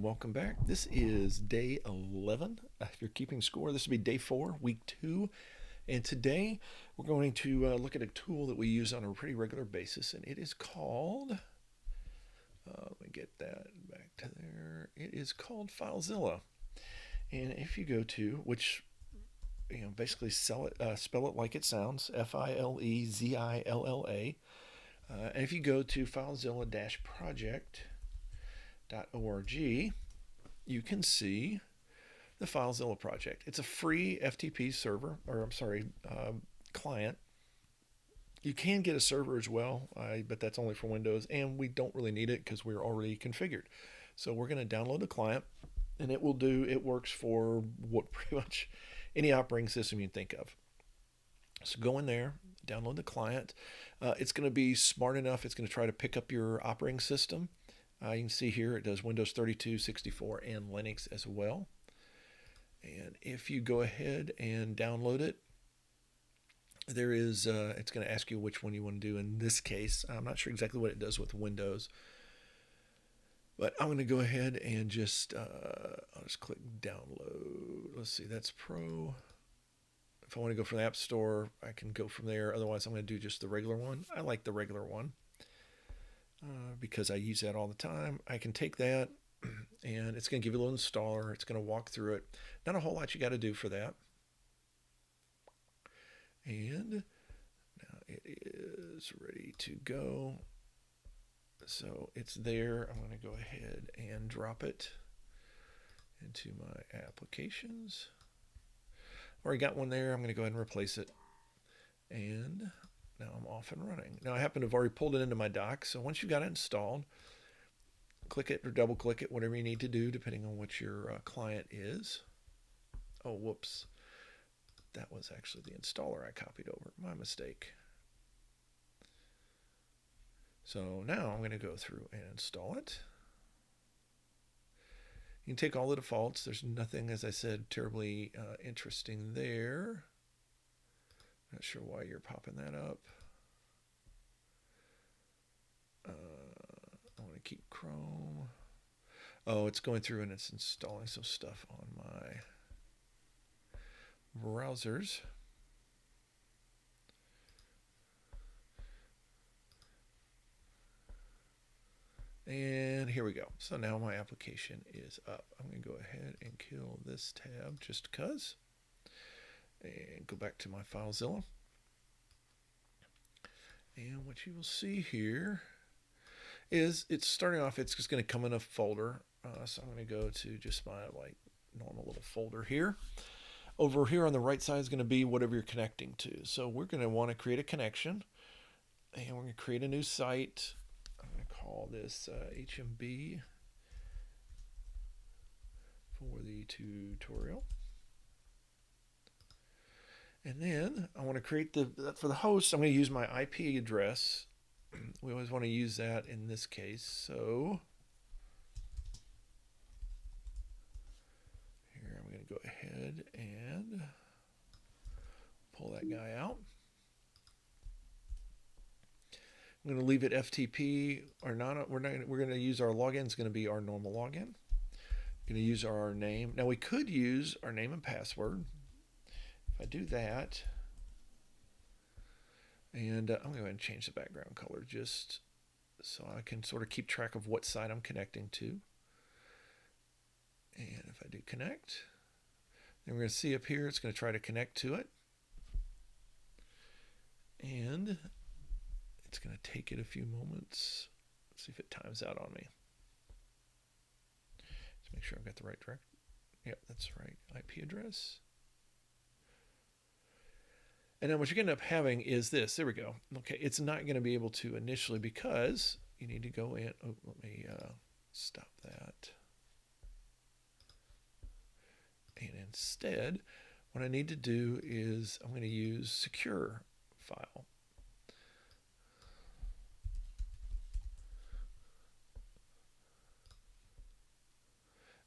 and welcome back. This is day 11. If you're keeping score, this will be day 4, week 2. And today we're going to look at a tool that we use on a pretty regular basis, and it is called, let me get that back to there. It is called FileZilla. And if you go to, which, basically spell it like it sounds, FileZilla. And if you go to FileZilla-project.org, you can see the FileZilla project. It's a free FTP server, or I'm sorry, client. You can get a server as well, but that's only for Windows, and we don't really need it because we're already configured. So we're going to download the client, and it works for what pretty much any operating system you can think of. So go in there, download the client. It's going to be smart enough. It's going to try to pick up your operating system. You can see here it does Windows 32, 64, and Linux as well. And if you go ahead and download it, it's going to ask you which one you want to do. In this case, I'm not sure exactly what it does with Windows, but I'm going to go ahead and I'll just click download. Let's see, that's Pro. If I want to go from the App Store, I can go from there. Otherwise, I'm going to do just the regular one. I like the regular one because I use that all the time. I can take that, and it's going to give you a little installer. It's going to walk through it. Not a whole lot you got to do for that. And now it is ready to go. So it's there. I'm going to go ahead and drop it into my applications. Already got one there. I'm going to go ahead and replace it. And now I'm off and running. Now I happen to have already pulled it into my dock. So once you've got it installed, click it or double click it, whatever you need to do, depending on what your client is. Oh, whoops. That was actually the installer I copied over. My mistake. So now I'm going to go through and install it. You can take all the defaults. There's nothing, as I said, terribly interesting there. Not sure why you're popping that up. I want to keep Chrome. Oh, it's going through and it's installing some stuff on my browsers. And here we go. So now my application is up. I'm going to go ahead and kill this tab just because. And go back to my FileZilla. And what you will see here is it's starting off, it's just going to come in a folder. So I'm going to go to just my normal little folder here. Over here on the right side is going to be whatever you're connecting to. So we're going to want to create a connection, and we're going to create a new site. I'm going to call this HMB for the tutorial. And then I want to create for the host, I'm going to use my IP address. We always want to use that in this case. So here I'm going to go ahead and pull that guy out. I'm going to leave it FTP or not. We're going to use our login. It's going to be our normal login. We're going to use our name. Now we could use our name and password. If I do that, and I'm going to go ahead and change the background color just so I can sort of keep track of what site I'm connecting to. And if I do connect, then we're going to see up here, it's going to try to connect to it. And it's going to take it a few moments. Let's see if it times out on me. Let's make sure I've got the right direct. Yep, that's right. IP address. And then what you're going to end up having is this. There we go. Okay, it's not going to be able to initially because you need to go in. Oh, let me stop that. And instead, what I need to do is I'm going to use secure file.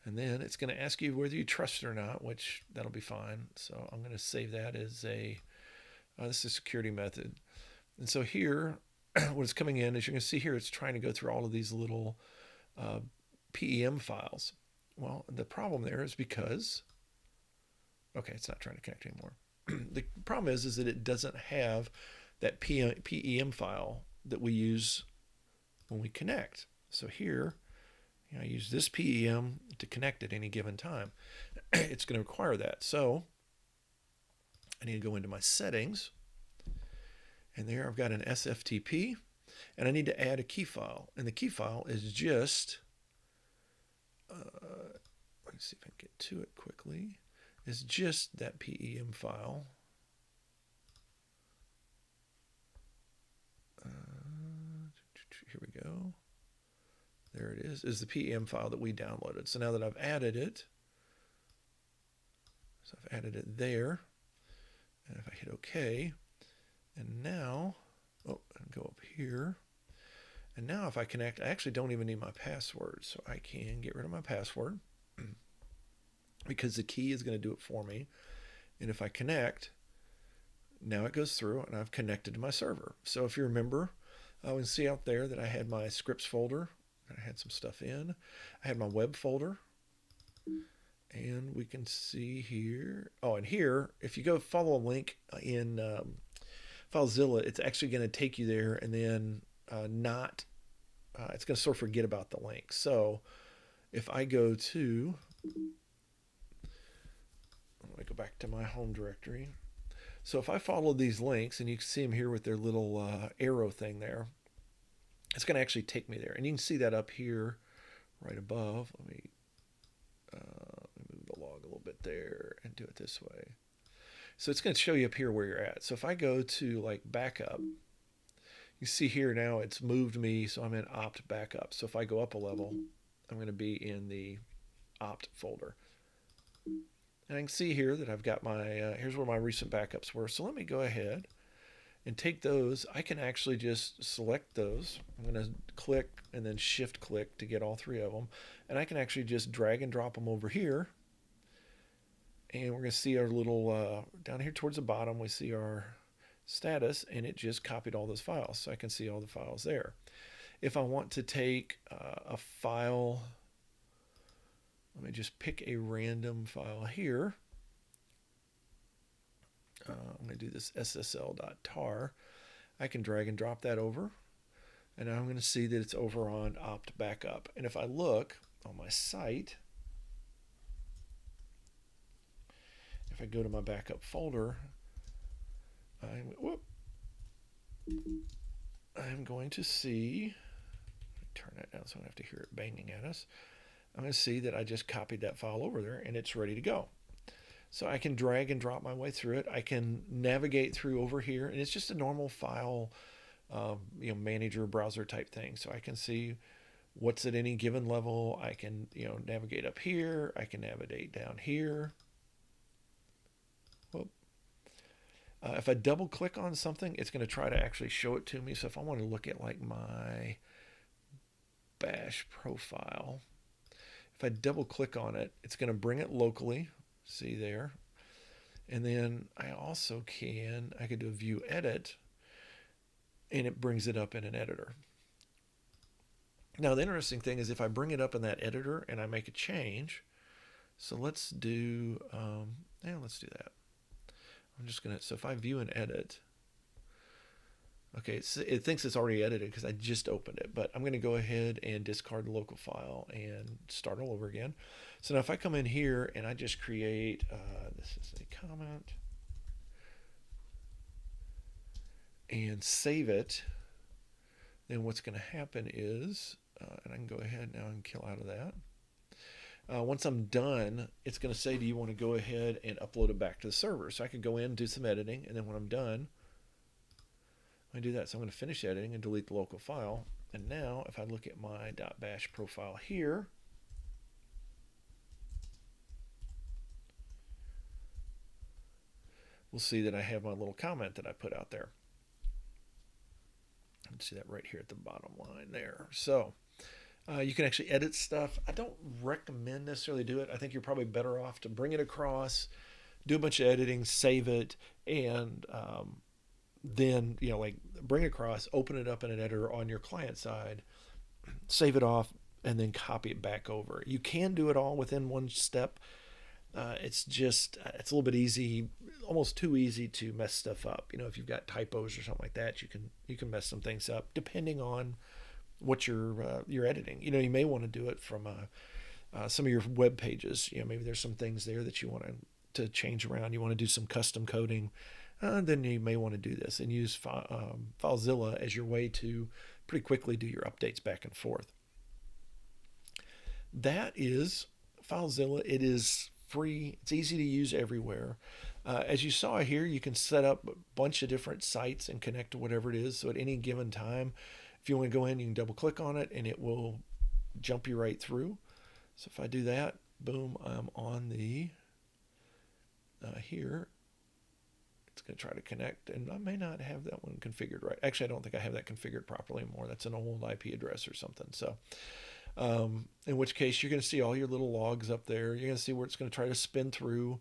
And then it's going to ask you whether you trust it or not, which that'll be fine. So I'm going to save that as this is a security method. And so here, what is coming in, as you're going to see here, it's trying to go through all of these little PEM files. Well, the problem there is because, okay, it's not trying to connect anymore. The problem is that it doesn't have that PEM file that we use when we connect. So here, I use this PEM to connect at any given time. It's going to require that. So I need to go into my settings, and there I've got an SFTP, and I need to add a key file. And the key file is just, let's see if I can get to it quickly, is just that PEM file. Here we go. There it is the PEM file that we downloaded. So now that I've added it, so I've added it there, and if I hit OK, and now, oh, and go up here, and now if I connect, I actually don't even need my password, so I can get rid of my password because the key is going to do it for me. And if I connect, now it goes through and I've connected to my server. So if you remember, we can see out there that I had my scripts folder, I had some stuff in, I had my web folder, and we can see here, oh, and here, if you go follow a link in FileZilla, it's actually going to take you there, and then it's going to sort of forget about the link. So if I go to, I'm going to go back to my home directory. So if I follow these links, and you can see them here with their little arrow thing there, it's going to actually take me there. And you can see that up here right above. Let me move the log a little bit there and do it this way. So it's going to show you up here where you're at. So if I go to like backup, you see here now it's moved me, so I'm in opt backup. So if I go up a level, I'm going to be in the opt folder. And I can see here that I've got my, here's where my recent backups were. So let me go ahead and take those. I can actually just select those. I'm going to click and then shift click to get all three of them. And I can actually just drag and drop them over here. And we're going to see our little, down here towards the bottom, we see our status, and it just copied all those files. So I can see all the files there. If I want to take a file, let me just pick a random file here. I'm going to do this ssl.tar. I can drag and drop that over, and now I'm going to see that it's over on opt backup. And if I look on my site, if I go to my backup folder, I'm going to see, turn that down so I don't have to hear it banging at us. I'm going to see that I just copied that file over there and it's ready to go. So I can drag and drop my way through it. I can navigate through over here, and it's just a normal file manager browser type thing. So I can see what's at any given level. I can navigate up here. I can navigate down here. If I double click on something, it's going to try to actually show it to me. So if I want to look at like my bash profile, if I double click on it, it's going to bring it locally. See there. And then I also I could do a view edit, and it brings it up in an editor. Now the interesting thing is if I bring it up in that editor and I make a change, so let's do that. I'm just going to, so if I view and edit, okay, it thinks it's already edited because I just opened it, but I'm going to go ahead and discard the local file and start all over again. So now if I come in here and I just create, this is a comment, and save it, then what's going to happen is, and I can go ahead now and kill out of that. Once I'm done, it's going to say, do you want to go ahead and upload it back to the server? So I can go in and do some editing, and then when I'm done, I do that. So I'm going to finish editing and delete the local file. And now if I look at my .bash profile here, we'll see that I have my little comment that I put out there. You can see that right here at the bottom line there. So you can actually edit stuff. I don't recommend necessarily do it. I think you're probably better off to bring it across, do a bunch of editing, save it, and then bring it across, open it up in an editor on your client side, save it off, and then copy it back over. You can do it all within one step. It's a little bit easy, almost too easy to mess stuff up. If you've got typos or something like that, you can mess some things up depending on what you're editing. You may want to do it from some of your web pages. Maybe there's some things there that you want to change around. You want to do some custom coding. Then you may want to do this and use FileZilla as your way to pretty quickly do your updates back and forth. That is FileZilla. It is free. It's easy to use everywhere. As you saw here, you can set up a bunch of different sites and connect to whatever it is. So at any given time, if you want to go in, you can double click on it and it will jump you right through. So if I do that, boom, I'm on the here. It's going to try to connect, and I may not have that one configured right. Actually, I don't think I have that configured properly anymore. That's an old IP address or something. So in which case you're going to see all your little logs up there. You're going to see where it's going to try to spin through.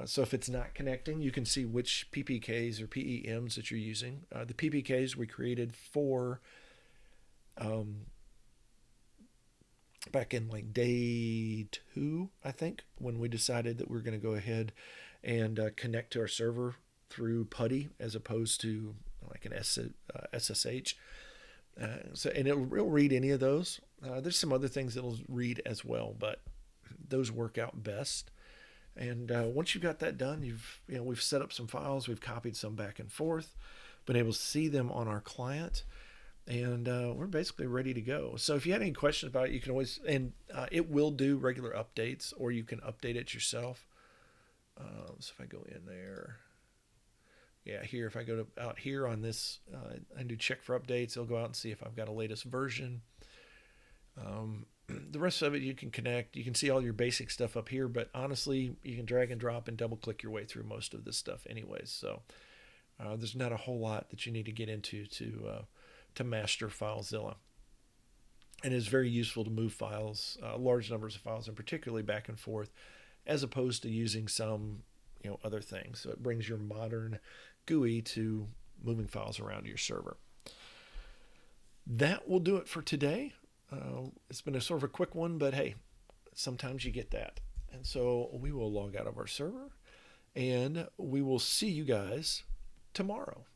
So if it's not connecting, you can see which PPKs or PEMs that you're using. The PPKs we created for back in like day 2, I think, when we decided that we're going to go ahead and connect to our server through PuTTY as opposed to like an SSH. And it'll read any of those. There's some other things it'll read as well, but those work out best. And once you've got that done, we've set up some files, we've copied some back and forth, been able to see them on our client, and we're basically ready to go. So if you had any questions about it, you can always, and it will do regular updates, or you can update it yourself. So if I go in there, here, if I go to out here on this and do check for updates, it'll go out and see if I've got a latest version. The rest of it you can connect. You can see all your basic stuff up here, but honestly, you can drag and drop and double click your way through most of this stuff anyways. So there's not a whole lot that you need to get into to master FileZilla. And it's very useful to move files, large numbers of files, and particularly back and forth, as opposed to using some other things. So it brings your modern GUI to moving files around your server. That will do it for today. It's been a sort of a quick one, but hey, sometimes you get that. And so we will log out of our server, and we will see you guys tomorrow.